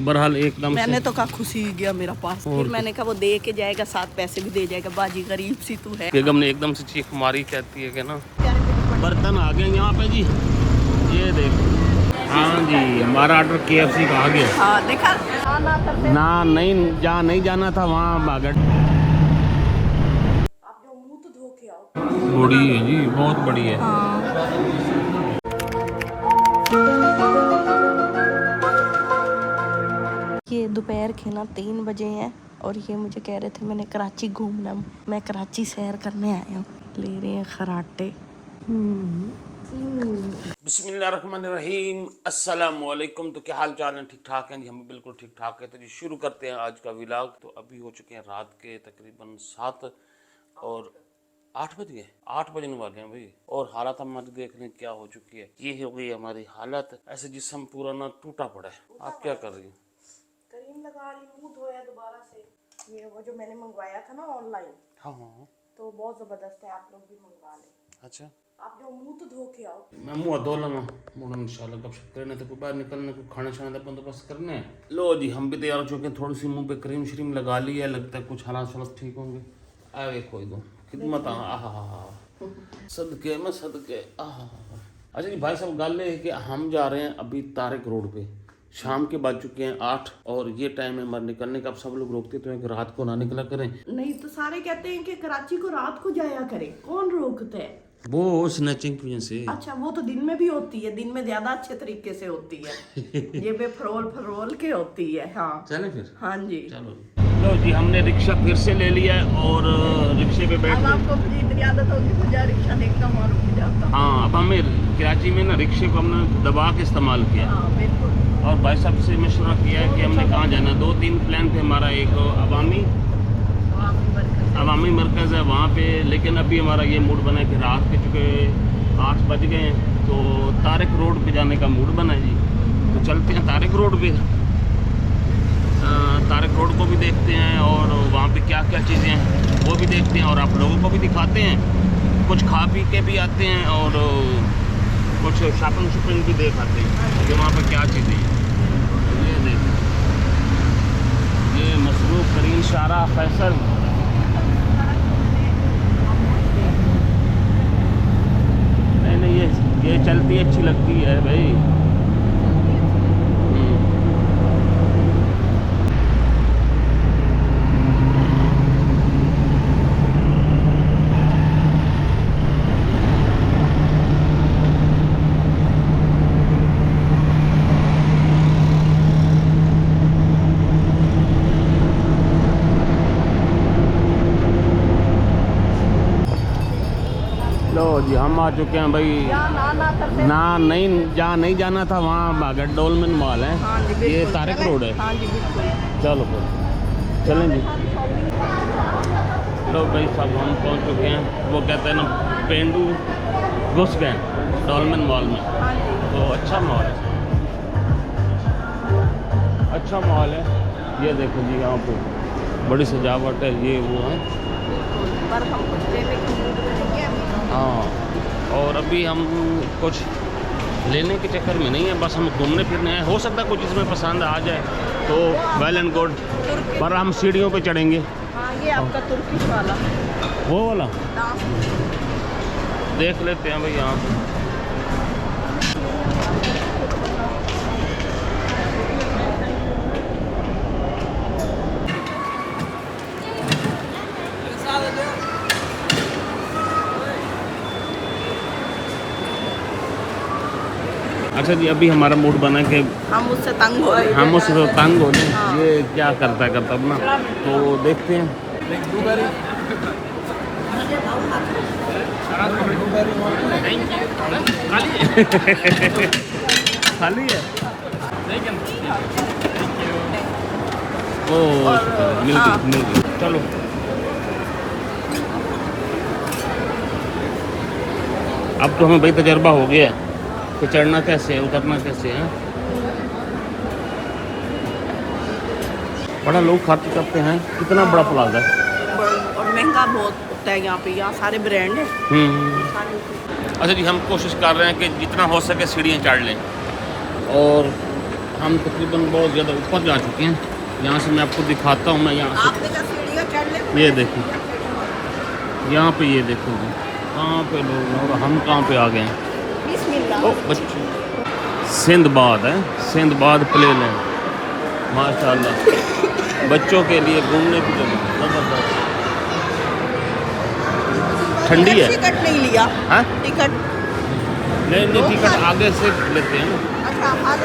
बहरहाल एकदम मैंने तो कहा खुशी गया मेरा पास, फिर मैंने कहा वो दे के जाएगा, साथ पैसे भी दे जाएगा, बाजी गरीब सी तू है। बेगम ने एकदम से चीख मारी, कहती है कि ना बर्तन आ गए यहाँ पे जी, ये देखो। हाँ जी, हमारा ऑर्डर KFC का आ गया। हाँ देखा ना नहीं, जहाँ नहीं जाना था वहाँ बागड़। आप जो मुंह तो धो के आओ। बड़ी है जी, बहुत बड़ी है। ये दोपहर के ना 3 बजे हैं और ये मुझे कह रहे थे मैंने कराची घूमना, मैं कराची सैर करने आया हूँ। ले रहे हैं खराटे। बिस्मिल्लाहिर्रहमानिर्रहीम, अस्सलाम वालेकुम। तो क्या हाल चाल है? ठीक ठाक हैं जी, हम भी बिल्कुल ठीक ठाक है। तो जी शुरू करते हैं आज का व्लॉग। तो अभी हो चुके हैं रात के तकरीबन 7 और 8 बज गए, 8 बजने वाले हैं भाई। और हालत हमारी देख लें क्या हो चुकी है। ये हो गई हमारी हालत, ऐसे जिस्म पूरा ना टूटा पड़ा है। आप क्या कर रही हैं? क्रीम लगा रही, मुंह धोया दोबारा से। ये वो जो मैंने मंगवाया था ना ऑनलाइन, हाँ हाँ, तो बहुत जबरदस्त है, आप लोग भी मंगवा लें। अच्छा, आप जो मुंह तो धो के आओ। मैं मुँह धो लूँगा मुड़ा इंशाल्लाह। कब करने तो बाहर निकलने को खाना शाना का बंदोबस्त करने हैं। लो जी, हम भी तैयार हो चुके हैं। थोड़ी सी मुंह पे क्रीम श्रीम लगा ली है, लगता है कुछ हालात शालत ठीक होंगे। आए कोई दो खिदमत सदके में सदके। अच्छा जी भाई साहब, गल है कि हम जा रहे हैं अभी तारिक रोड पे। शाम के बज चुके हैं 8 और ये टाइम है हमारे निकलने का। अब सब लोग रोकते तो हैं कि रात को ना निकला करें। नहीं तो सारे कहते हैं कि कराची को रात को जाया करें, कौन रोकता है? वो स्नैचिंग की वजह से। अच्छा, वो तो दिन में भी होती है, दिन में ज्यादा अच्छे तरीके से होती है। ये बे फरोल के होती है। हाँ चले फिर। हाँ जी, चलो लो जी, हमने रिक्शा फिर से ले लिया है और रिक्शे पे बैठ अब गए। आपको भी इतनी आदत होगी तो जा रिक्शा देखता वहाँ रुक जाता। हाँ, अब हमें कराची में ना रिक्शे को हमने दबा के इस्तेमाल किया। हाँ बिल्कुल। और भाई साहब से मशवरा किया है कि हमने कहाँ जाना। 2-3 प्लान थे हमारा। एक अवामी मरकज़ है वहाँ पे, लेकिन अभी हमारा ये मूड बना है कि रात के चुके 8 बज गए हैं तो तारिक रोड पे जाने का मूड बना है जी। तो चलते हैं तारिक रोड पे, तारिक रोड को भी देखते हैं और वहाँ पे क्या क्या चीज़ें हैं वो भी देखते हैं और आप लोगों को भी दिखाते हैं। कुछ खा पी के भी आते हैं और कुछ शॉपिंग भी देख आते हैं कि वहाँ पर क्या चीज़ें हैं। ये देखें, ये मसरूफ़ तरीन शारा फैसल। नहीं, ये चलती अच्छी लगती है भाई। लो जी, हम आ चुके हैं भाई। ना नहीं, जहाँ नहीं जाना था वहाँ बागड़ डोलमन मॉल है। हाँ जी, ये बिल्कुल। तारिक रोड है। हाँ जी बिल्कुल। चलो फिर चलें जी। लो भाई साहब, हम पहुँच चुके हैं। वो कहते हैं ना पेंडू घुस गए डोलमन मॉल में। हाँ जी। तो अच्छा मॉल है, अच्छा मॉल है। ये देखो जी, यहाँ पे बड़ी सजावट है, ये वो है। पर हम कुछ लेने की मूड में नहीं है अभी। हाँ, और अभी हम कुछ लेने के चक्कर में नहीं है, बस हम घूमने फिरने आए। हो सकता है कुछ इसमें पसंद आ जाए तो वेल एंड गुड, पर हम सीढ़ियों पे चढ़ेंगे। हाँ, ये आपका तुर्किश वाला वो वाला डांस। देख लेते हैं भाई यहाँ पे। अच्छा जी, अभी हमारा मूड बना कि हम उससे तंग हो रहे हम उससे तंग हो जाए। हाँ। ये क्या करता अपना, तो देखते हैं। खाली है। ओह मिल गई। चलो अब तो हमें भाई तजर्बा हो गया है कि चढ़ना कैसे है, उतरना कैसे है। बड़ा लोग खर्च करते हैं, कितना बड़ा प्लाजा है और महंगा बहुत होता है यहाँ पे। यहाँ सारे ब्रांड है। अच्छा जी, हम कोशिश कर रहे हैं कि जितना हो सके सीढ़ियाँ चढ़ लें और हम तकरीबन बहुत ज़्यादा ऊपर जा चुके हैं। यहाँ से मैं आपको दिखाता हूँ। मैं यहाँ आपने कहा सीढ़ियाँ चढ़ ले। से ये देखो, यहाँ पे ये देखो जी कहाँ पे लोग हैं और हम कहाँ पे आ गए हैं। बिस्मिल्लाह। ओ बच्चे, सिंदबाद है, सिंदबाद प्लेन है माशाल्लाह। बच्चों के लिए घूमने की जगह ज़बरदस्त। ठंडी है। टिकट नहीं लिया। हाँ टिकट नहीं टिकट आगे से लेते हैं ना। अच्छा हर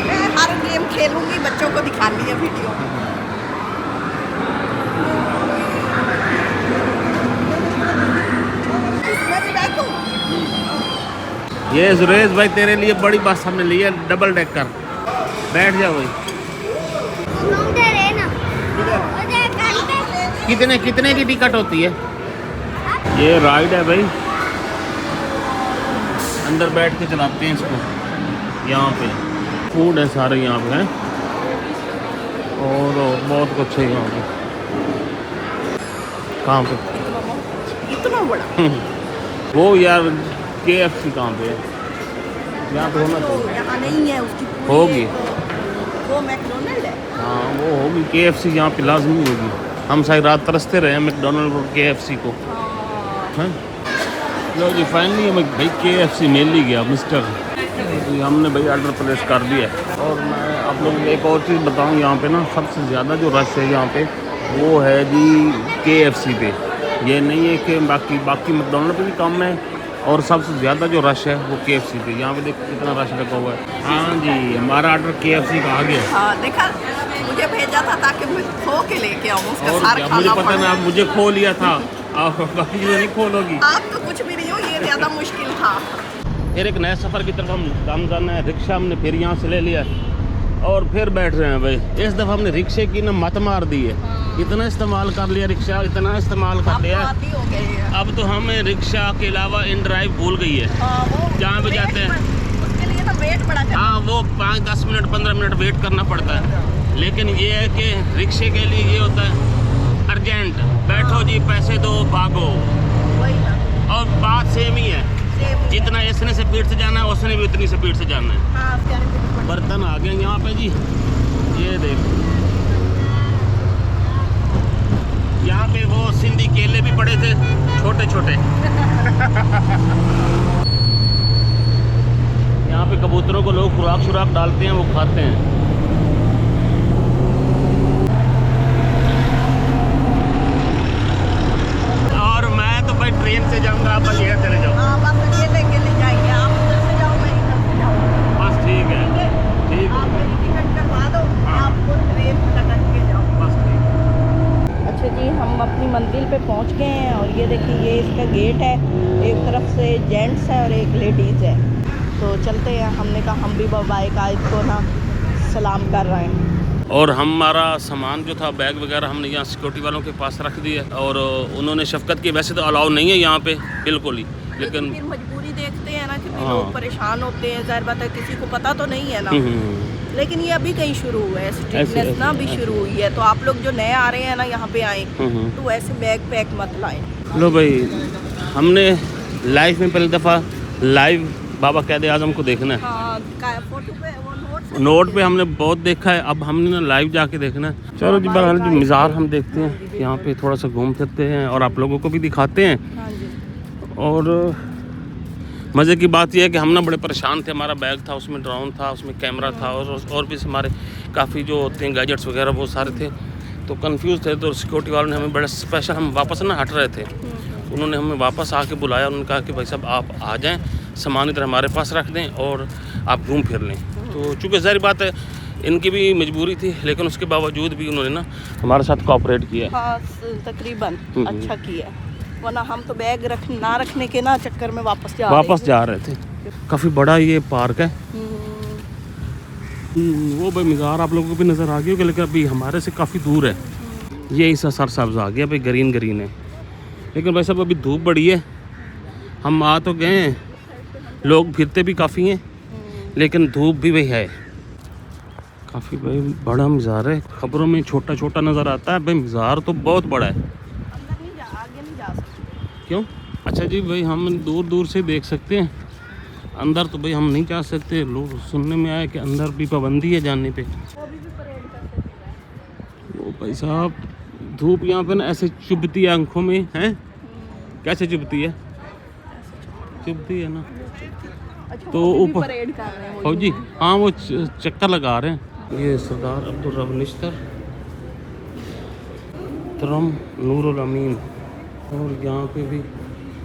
मैं हर गेम खेलूंगी, बच्चों को दिखानी है वीडियो। इसमें भी बैठूं? ये सुरेश भाई तेरे लिए बड़ी बस हमने ली है, डबल डेकर। बैठ जाओ भाई। कितने की टिकट होती है? ये राइड है भाई, अंदर बैठ के चलाते हैं इसको। यहाँ पे फूड है सारे यहाँ पे हैं और बहुत कुछ है यहाँ पे। कहाँ पे? इतना बड़ा वो यार KFC कहाँ पे है? यहाँ पे होना तो चाहिए। यहाँ नहीं है उसकी पूरी होगी। वो मैकडोनल्ड है। हाँ वो होगी, KFC यहाँ पे लाजमी होगी। हम सारी रात तरसते रहे मैकडोनल्ड और KFC को। हैं लो जी फाइनली हमें भाई KFC मिल ही गया मिस्टर जी। हमने भाई ऑर्डर प्लेस कर दिया। और मैं आप लोगों को एक और चीज़ बताऊँ, यहाँ पे ना सबसे ज़्यादा जो रश है यहाँ पे वो है जी KFC पे। ये नहीं है कि बाकी मैकडोनल्ड पे भी कम है, और सबसे ज़्यादा जो रश है वो KFC पे। यहाँ पे देखो कितना रश लगा हुआ है। हाँ जी हमारा ऑर्डर KFC का आ गया। हाँ देखा, मुझे भेजा था ताकि मैं खो के लेके आऊँ उसका और सार क्या, खाना मुझे पता पड़ा। नहीं आप मुझे खो लिया था, आप बाकी चीज़ें नहीं खोलोगी। आप तो कुछ भी नहीं हो, ये ज़्यादा मुश्किल था। फिर एक नए सफ़र की तरफ हम जाना है। रिक्शा हमने फिर यहाँ से ले लिया और फिर बैठ रहे हैं भाई। इस दफ़ा हमने रिक्शे की ना मत मार दी है। इतना इस्तेमाल कर लिया रिक्शा, इतना इस्तेमाल कर लिया, आती हो गई है। अब तो हमें रिक्शा के अलावा इन ड्राइव भूल गई है। वो जहाँ पे जाते हैं उसके लिए ना वेट बड़ा करना। हाँ वो 5-10 मिनट 15 मिनट वेट करना पड़ता है। लेकिन ये है कि रिक्शे के लिए ये होता है अर्जेंट, बैठो जी पैसे दो भागो। वही ना, और बात सेम ही है, सेम। जितना इसने स्पीड से जाना है उसने भी उतनी स्पीड से जाना है। हाँ क्या बर्तन आ गए यहाँ पे जी, ये देखो यहाँ पे वो सिंधी केले भी पड़े थे छोटे छोटे। यहाँ पे कबूतरों को लोग खुराक शुराक डालते हैं, वो खाते हैं। और मैं तो भाई ट्रेन से जाऊंगा, आप बस यहाँ चले जाओ। हाँ बस ये लेके ले जाएंगे, आप उधर से जाओ मैं इधर से जाऊँ। बस ठीक है, ठीक आप है मेरी टिकट करवा दो, हाँ। आपको ट्रेन पकड़ के जाओ। बस ठीक। अच्छा जी, हम अपनी मंजिल पे पहुंच गए हैं और ये देखिए ये इसका गेट है। एक तरफ से जेंट्स है और एक लेडीज़ है। तो चलते हैं, हमने कहा हम भी बाबाए का इसको ना सलाम कर रहे हैं। और हमारा सामान जो था बैग वगैरह हमने यहाँ सिक्योरिटी वालों के पास रख दिया। और उन्होंने शफकत की, वैसे तो अलाउ नहीं है यहाँ पे बिल्कुल ही, लेकिन फिर मजबूरी देखते हैं ना कि फिर हाँ। लोग परेशान होते हैं, ज़ाहिर बात है किसी को पता तो नहीं है ना। लेकिन ये अभी कहीं शुरू हुआ है, स्ट्रिक्टनेस ना अभी शुरू हुई है। तो आप लोग जो नए आ रहे हैं ना यहाँ पे आए, तो ऐसे बैग पैक मत लाएं। लो भाई, हमने लाइफ में पहली दफ़ा लाइव बाबा कैद आज़म को देखना है। हाँ, फोटो पे वो नोट पे हमने बहुत देखा है, अब हमने ना लाइव जाके देखना है। चलो जी बहरहाल जी मज़ार हम देखते हैं, यहाँ पे थोड़ा सा घूम फिरते हैं और आप लोगों को भी दिखाते हैं। हाँ जी। और मज़े की बात यह है कि हम ना बड़े परेशान थे। हमारा बैग था, उसमें ड्रोन था, उसमें कैमरा था और भी हमारे काफ़ी जो होते हैं गैजेट्स वगैरह वो सारे थे, तो कंफ्यूज थे। तो सिक्योरिटी वालों ने हमें बड़ा स्पेशल, हम वापस ना हट रहे थे, उन्होंने हमें वापस आके बुलाया। उन्होंने कहा कि भाई साहब आप आ जाएं, सामान इधर हमारे पास रख दें और आप घूम फिर लें। तो चूँकि ज़ाहिर बात है इनकी भी मजबूरी थी, लेकिन उसके बावजूद भी उन्होंने ना हमारे साथ कोऑपरेट किया। हाँ तकरीबन अच्छा किया, वरना हम तो बैग ना रखने के ना चक्कर में वापस जा रहे थे। काफ़ी बड़ा ये पार्क है। वो भाई मज़ार आप लोगों को भी नज़र आ गया होगा, लेकिन अभी हमारे से काफ़ी दूर है। ये इस सर सब्ज़ आ गया भाई, ग्रीन ग्रीन है, लेकिन भाई साहब अभी धूप बड़ी है। हम आ तो गए हैं, लोग फिरते भी काफ़ी हैं, लेकिन धूप भी भाई है काफ़ी। भाई बड़ा मज़ार है, खबरों में छोटा छोटा नज़र आता है, भाई मज़ार तो बहुत बड़ा है। क्यों? अच्छा जी भाई, हम दूर दूर से देख सकते हैं, अंदर तो भाई हम नहीं जा सकते। लोग सुनने में आया कि अंदर भी पाबंदी है जाने पे। वो भाई साहब, धूप यहाँ पे ना ऐसे चुभती है आंखों में, हैं? कैसे चुभती है? चुभती है ना। तो ऊपर परेड कर रहे हैं फौजी, हाँ वो चक्कर लगा रहे हैं। ये सरदार अब्दुल रब निश्तर तरम नूरुल अमीन। और यहाँ पे भी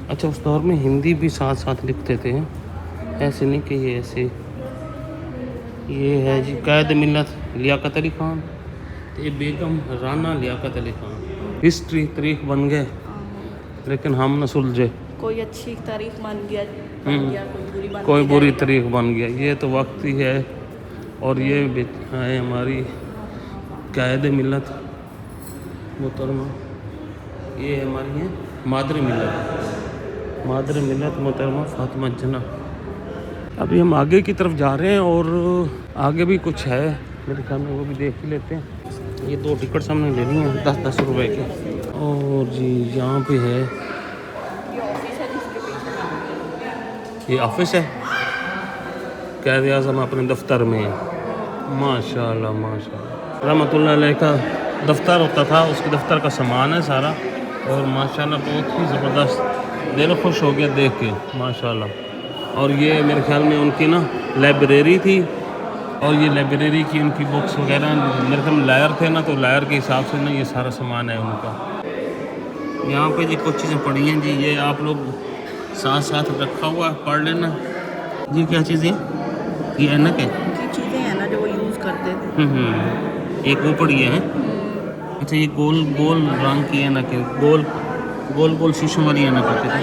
अच्छा, उस दौर में हिंदी भी साथ साथ लिखते थे, ऐसे नहीं कि ये ऐसे। ये है जी कैद मिल्लत लियाकत अली खान, ये बेगम राना लियाकत अली खान। हिस्ट्री तारीख बन गए, लेकिन हम न सुलझे। कोई अच्छी तारीख बन गया, कोई बुरी तारीख बन गया। ये तो वक्त ही है। और ये है हमारी कैद मिल्लत मोहतरमा, ये हमारी है मादर मिल्लत मोहतरमा फातिमा जना। अभी हम आगे की तरफ जा रहे हैं और आगे भी कुछ है मेरे ख्याल में, वो भी देख ही लेते हैं। ये 2 टिकट हमने लेनी है 10-10 रुपए के। और जी यहाँ पे है, ये ऑफिस है कैद आज़म अपने दफ्तर में। माशाल्लाह माशाल्लाह, रहमतुल्लाह अलैह का दफ्तर होता था, उसके दफ्तर का सामान है सारा। और माशाल्लाह बहुत ही ज़बरदस्त, दिल खुश हो गया देख के माशाल्लाह। और ये मेरे ख्याल में उनकी ना लाइब्रेरी थी, और ये लाइब्रेरी की उनकी बुक्स वगैरह, मेरे ख्याल में लायर थे ना, तो लायर के हिसाब से ना ये सारा सामान है उनका। यहाँ पे जी कुछ चीज़ें पड़ी हैं जी, ये आप लोग साथ साथ रखा हुआ है, पढ़ लेना जी। क्या चीज़ें? ये ऐनक है, चीज़ें हैं ना जो वो यूज़ करते थे। एक वो पड़ी है। अच्छा, ये गोल गोल रंग की ऐनक है, गोल गोल गोल शीशों वाली ऐनक होती थी।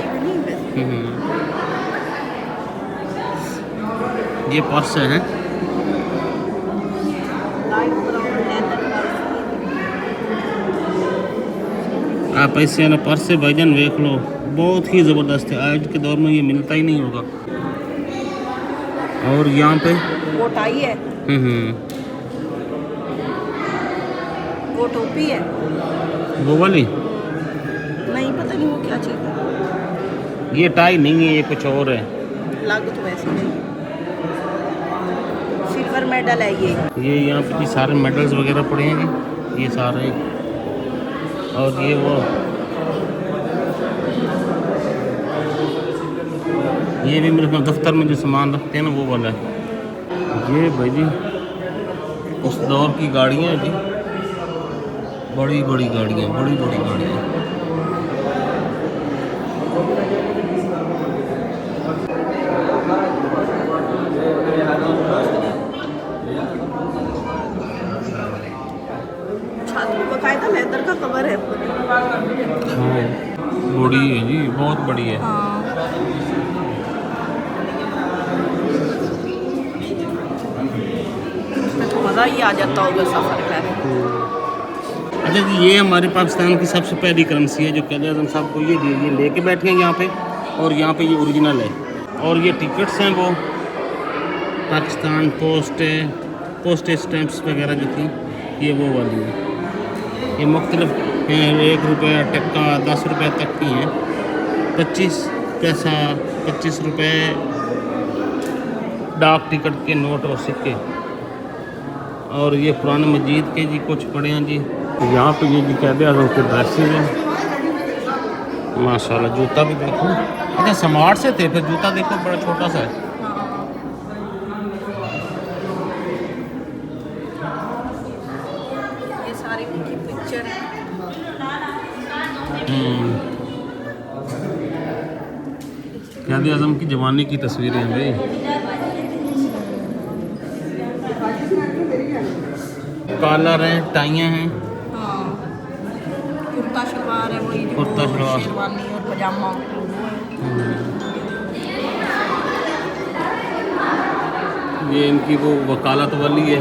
ये पर्स है। आप ऐसे ना पर्स से भाईजान देख लो, बहुत ही ज़बरदस्त है, आज के दौर में ये मिलता ही नहीं होगा। और यहाँ पे वो टाई है, वो टोपी है, वो वाली नहीं पता नहीं वो क्या चीज़ है। ये टाई नहीं है, ये कुछ और है। लागू तो वैसे नहीं, सिल्वर मेडल है ये यहाँ पे सारे मेडल्स वगैरह पड़े हैं जी, ये सारे। और ये वो, ये भी मेरे दफ्तर में जो सामान रखते हैं ना वो वाला है। ये भाई जी उस दौर की गाड़ियाँ हैं जी, बड़ी बड़ी गाड़ियाँ, बड़ी बड़ी गाड़ियाँ। बकायदा लेदर का कवर है। हाँ बड़ी है जी, बहुत बड़ी है। तो मज़ा ही आ जाता होगा सफ़र में। अच्छा जी, ये हमारे पाकिस्तान की सबसे पहली करेंसी है जो कैद आज़म साहब को ये लेके बैठे हैं यहाँ पे, और यहाँ पे ये ओरिजिनल है। और ये टिकट्स हैं वो पाकिस्तान पोस्ट स्टैम्प्स वगैरह जो थी, ये वो वाली है। ये मुख्तलिफ हैं, 1 रुपये, टक्का, 10 रुपये तक की हैं, 25 पैसा, 25 रुपये डाक टिकट के नोट और सिक्के। और ये कुरान मजीद के जी कुछ पड़े हैं जी। यहाँ पे ये जी कैद आज़म के ड्रेसेज हैं माशाल्लाह। जूता भी देखो, अच्छा स्मार्ट से थे, फिर जूता देखो बड़ा छोटा सा है। ये सारी उनकी पिक्चर है। कैद आज़म की जवानी की तस्वीरें हैं भाई। कॉलर हैं, टाइयाँ हैं, कुर्ता शलवार है, वही कुर्ता शलवार, शेरवानी और पजामा। ये इनकी वो वकालत वाली है।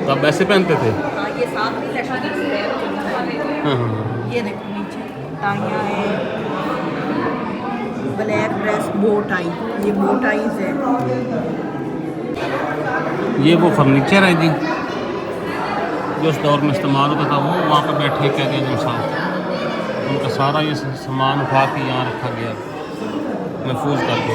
तो आप ऐसे पहनते थे? हाँ, ये साथ में लटकी है। हाँ। ये देखो नीचे टाइयाँ हैं, ब्लैक ड्रेस, बो टाई, ये बो टाइज है। ये वो फर्नीचर है जी, जो उस दौर में इस्तेमाल होता था वो वहाँ पे बैठे कैद आज़म साहब, उनका सारा ये सामान उठा के यहाँ रखा गया महफूज करके।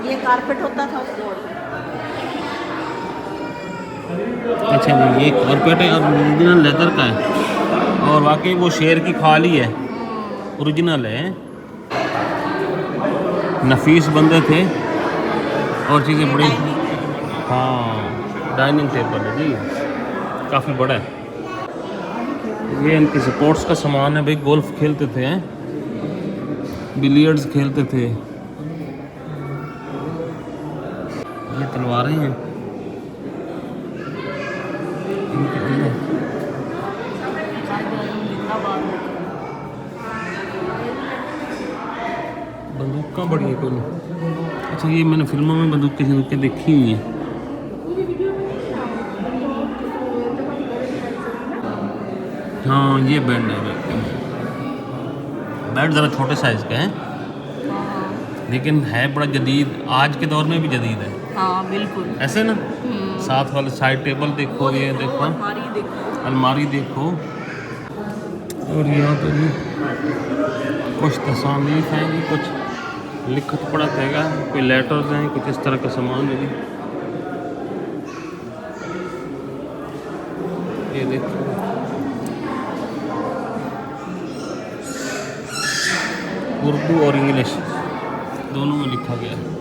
ये कारपेट होता था उस दौर में। अच्छा जी, ये कारपेट है और ओरिजिनल लेदर का है और वाकई वो शेर की खाल ही है, ओरिजिनल है। नफीस बंदे थे और चीज़ें बड़ी। हाँ, डाइनिंग टेबल है जी, काफ़ी बड़ा है। ये इनकी स्पोर्ट्स का सामान है भाई, गोल्फ खेलते थे हैं, बिलियर्ड्स खेलते थे। ये तलवारें हैं इनके अंदर। बंदूकें बड़ी है कोई। अच्छा, ये मैंने फिल्मों में बंदूकें देखी हुई हैं। हाँ, ये बेड है। बेड ज़रा छोटे साइज़ का है लेकिन है बड़ा जदीद, आज के दौर में भी जदीद है। हाँ बिल्कुल ऐसे ना, साथ वाले साइड टेबल देखो, ये देखो, अलमारी देखो। और यहाँ पे भी कुछ तसानीफ हैं जी, कुछ लिखत पढ़त हैगा, कोई लेटर्स हैं, कुछ इस तरह का सामान है जी। ये देखो, उर्दू और इंग्लिश दोनों में लिखा गया है।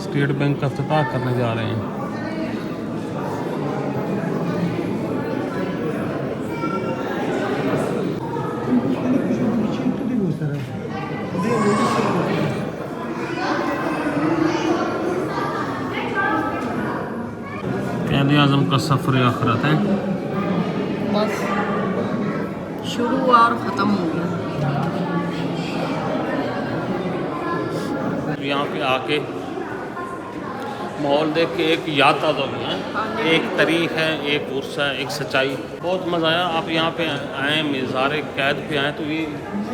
स्टेट बैंक का इफ्तिताह करने जा रहे हैं। कैद आज़म का सफ़र आखिरत है, बस शुरू और ख़त्म हो गया। यहाँ पे आके माहौल देख के एक याद ताज़ा हो गया है, एक तारीख है, एक उर्स है, एक सच्चाई। बहुत मज़ा आया। आप यहाँ पे आएँ, मज़ार कैद पे आएँ तो ये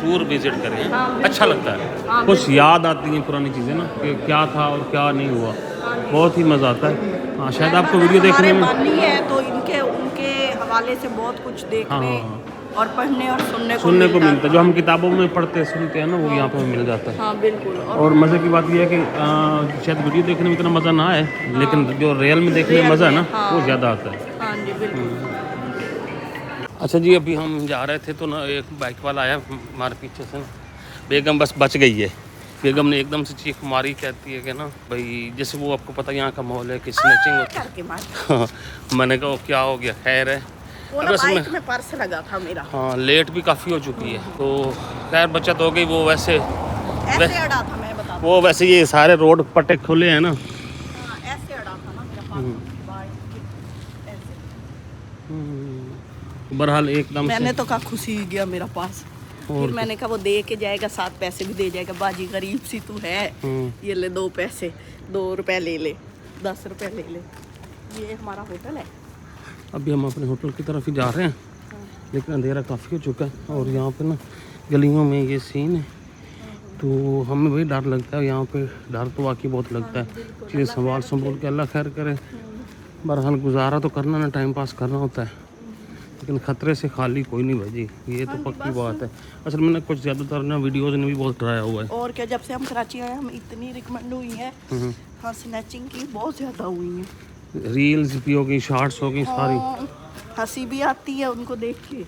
ज़रूर विज़िट करें, अच्छा लगता है। कुछ याद आती हैं पुरानी चीज़ें ना, कि क्या था और क्या नहीं हुआ, बहुत ही मज़ा आता है। हाँ, शायद आपको वीडियो देखने में है तो इनके उनके हवाले से बहुत कुछ देखने और पढ़ने और सुनने को मिलता है। जो हम किताबों में पढ़ते सुनते हैं ना, वो यहाँ पे मिल जाता है। हाँ बिल्कुल। और मज़े की बात यह है कि शायद वीडियो देखने में इतना मज़ा ना आए, लेकिन जो रियल में देखने में मज़ा है ना, वो ज़्यादा आता है। हाँ जी बिल्कुल। अच्छा जी, अभी हम जा रहे थे तो ना एक बाइक वाला आया हमारे पीछे से ना, बेगम बस बच गई है। बेगम ने एकदम से चीख मारी, कहती है कि ना भाई, जैसे वो आपको पता यहाँ का माहौल है कि स्नैचिंग होती है। मैंने कहा क्या हो गया, खैर है। वो ना बाइक में पर्स लगा था मेरा। हाँ, लेट भी काफ़ी हो चुकी है तो खैर बचत हो गई। वो वैसे अड़ा था, मैं बता, वो वैसे ये सारे रोड पट्टे खुले हैं ना, ऐसे अड़ा था ना मेरा पास, ऐसे। बहरहाल एकदम मैंने तो कहा खुशी गया मेरा पास। फिर मैंने कहा वो दे के जाएगा, 7 पैसे भी दे जाएगा। बाजी गरीब सी तू है, ये ले 2 पैसे, 2 रुपए ले ले, 10 रुपए ले ले। ये हमारा होटल है। अभी हम अपने होटल की तरफ ही जा रहे हैं, लेकिन अंधेरा काफ़ी हो चुका है और यहाँ पे ना गलियों में ये सीन है तो हमें भाई डर लगता है। यहाँ पे डर तो वाकई बहुत लगता है। चीज़ें संभल के अल्लाह खैर करे। बहरहाल गुजारा तो करना ना, टाइम पास करना होता है, लेकिन ख़तरे से खाली कोई नहीं भाई जी, ये तो पक्की बात है। असल में ना कुछ ज़्यादातर ना वीडियोज़ ने भी बहुत डराया हुआ है। और क्या, जब से हम कराची आए हम इतनी रिकमेंड हुई है, हाँ स्नैचिंग की बहुत ज़्यादा हुई है। रील्स भी हो गई, शॉर्ट्स हो गई, सारी हंसी भी आती है उनको देख के,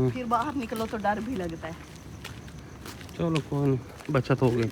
फिर बाहर निकलो तो डर भी लगता है। चलो कोई नहीं, बचत हो गई।